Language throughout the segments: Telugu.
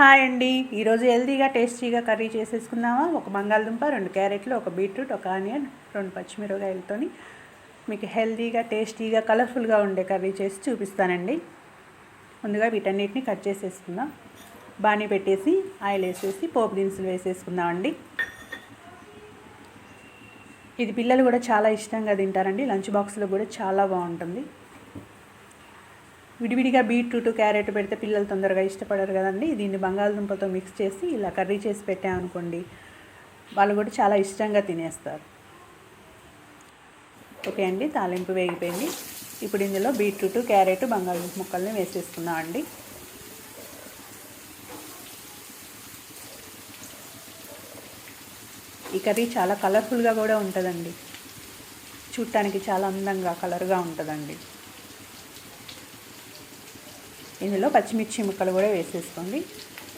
హాయ్ అండి. ఈరోజు హెల్తీగా టేస్టీగా కర్రీ చేసేసుకుందామా. ఒక బంగాళదుంప, 2 క్యారెట్లు, ఒక బీట్రూట్, ఒక ఆనియన్, 2 పచ్చిమిరపకాయలతోని మీకు హెల్తీగా టేస్టీగా కలర్ఫుల్గా ఉండే కర్రీ చేసి చూపిస్తానండి. ముందుగా వీటన్నిటిని కట్ చేసేసుకుందాం. బాణీ పెట్టేసి ఆయిల్ వేసేసి పోపు దినుసులు వేసేసుకుందామండి. ఇది పిల్లలు కూడా చాలా ఇష్టంగా తింటారండి. లంచ్ బాక్స్లో కూడా చాలా బాగుంటుంది. విడివిడిగా బీట్రూట్, క్యారెట్ పెడితే పిల్లలు తొందరగా ఇష్టపడరు కదండి. దీన్ని బంగాళదుంపతో మిక్స్ చేసి ఇలా కర్రీ చేసి పెట్టామనుకోండి, వాళ్ళు కూడా చాలా ఇష్టంగా తినేస్తారు. ఓకే అండి, తాలింపు వేగిపోయింది. ఇప్పుడు ఇందులో బీట్రూట్, క్యారెట్, బంగాళదుంప ముక్కల్ని వేసేసుకుందామండి. ఈ కర్రీ చాలా కలర్ఫుల్గా కూడా ఉంటుందండి. చూడటానికి చాలా అందంగా కలర్గా ఉంటుందండి. ఇందులో పచ్చిమిర్చి ముక్కలు కూడా వేసేసుకోండి.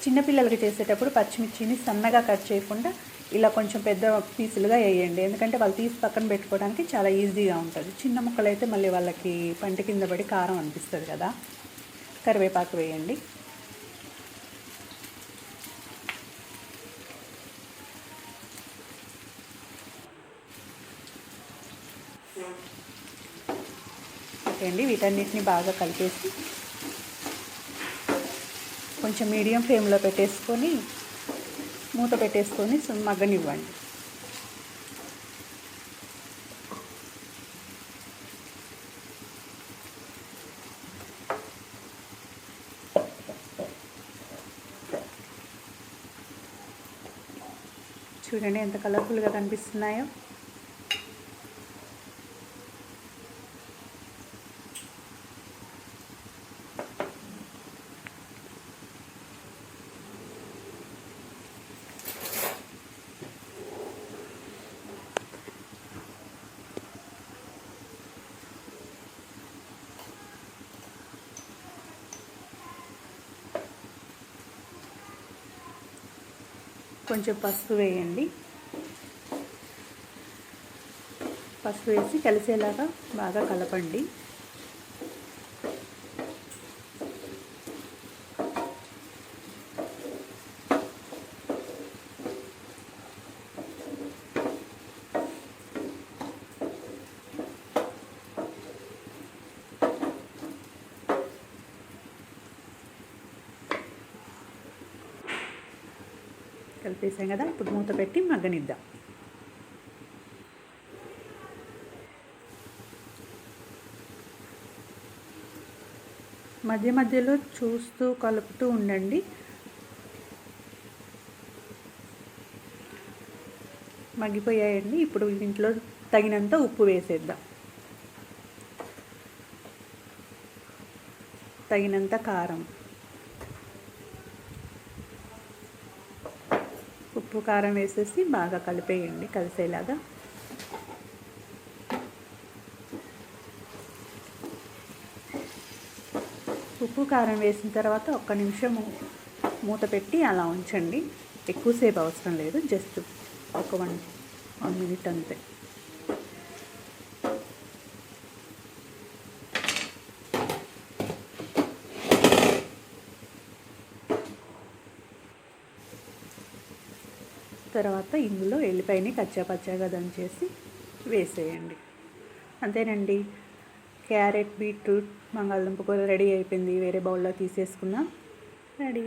చిన్నపిల్లలకి చేసేటప్పుడు పచ్చిమిర్చిని సన్నగా కట్ చేయకుండా ఇలా కొంచెం పెద్ద పీసులుగా వేయండి. ఎందుకంటే వాళ్ళు తీసి పక్కన పెట్టుకోవడానికి చాలా ఈజీగా ఉంటుంది. చిన్న ముక్కలు అయితే మళ్ళీ వాళ్ళకి పంట కింద పడి కారం అనిపిస్తుంది కదా. కరివేపాకు వేయండి. ఓకే అండి, వీటన్నిటిని బాగా కలిపేసి కొంచెం మీడియం ఫ్లేమ్లో పెట్టేసుకొని మూత పెట్టేసుకొని మగ్గనివ్వండి. చూడండి ఎంత కలర్ఫుల్గా కనిపిస్తున్నాయో. కొంచెం పసుపు వేయండి. పసుపు వేసి కలిసేలాగా బాగా కలపండి. కలిపేసాం కదా, ఇప్పుడు మూత పెట్టి మగ్గనిద్దాం. మధ్య మధ్యలో చూస్తూ కలుపుతూ ఉండండి. మగ్గిపోయాయండి. ఇప్పుడు ఇంట్లో తగినంత ఉప్పు వేసేద్దాం. తగినంత కారం, ఉప్పు కారం వేసేసి బాగా కలిపేయండి కలిసేలాగా. ఉప్పు కారం వేసిన తర్వాత ఒక్క నిమిషం మూత పెట్టి అలా ఉంచండి. ఎక్కువసేపు అవసరం లేదు, జస్ట్ ఒక 1 మినిట్ అంతే. తర్వాత ఇందులో ఎల్లిపాయని కచ్చాపచ్చాగా దంచేసి వేసేయండి. అంతేనండి, క్యారెట్, బీట్రూట్, బంగాళదుంప కూర రెడీ అయిపోయింది. వేరే బౌల్లో తీసేసుకుందాం. రెడీ.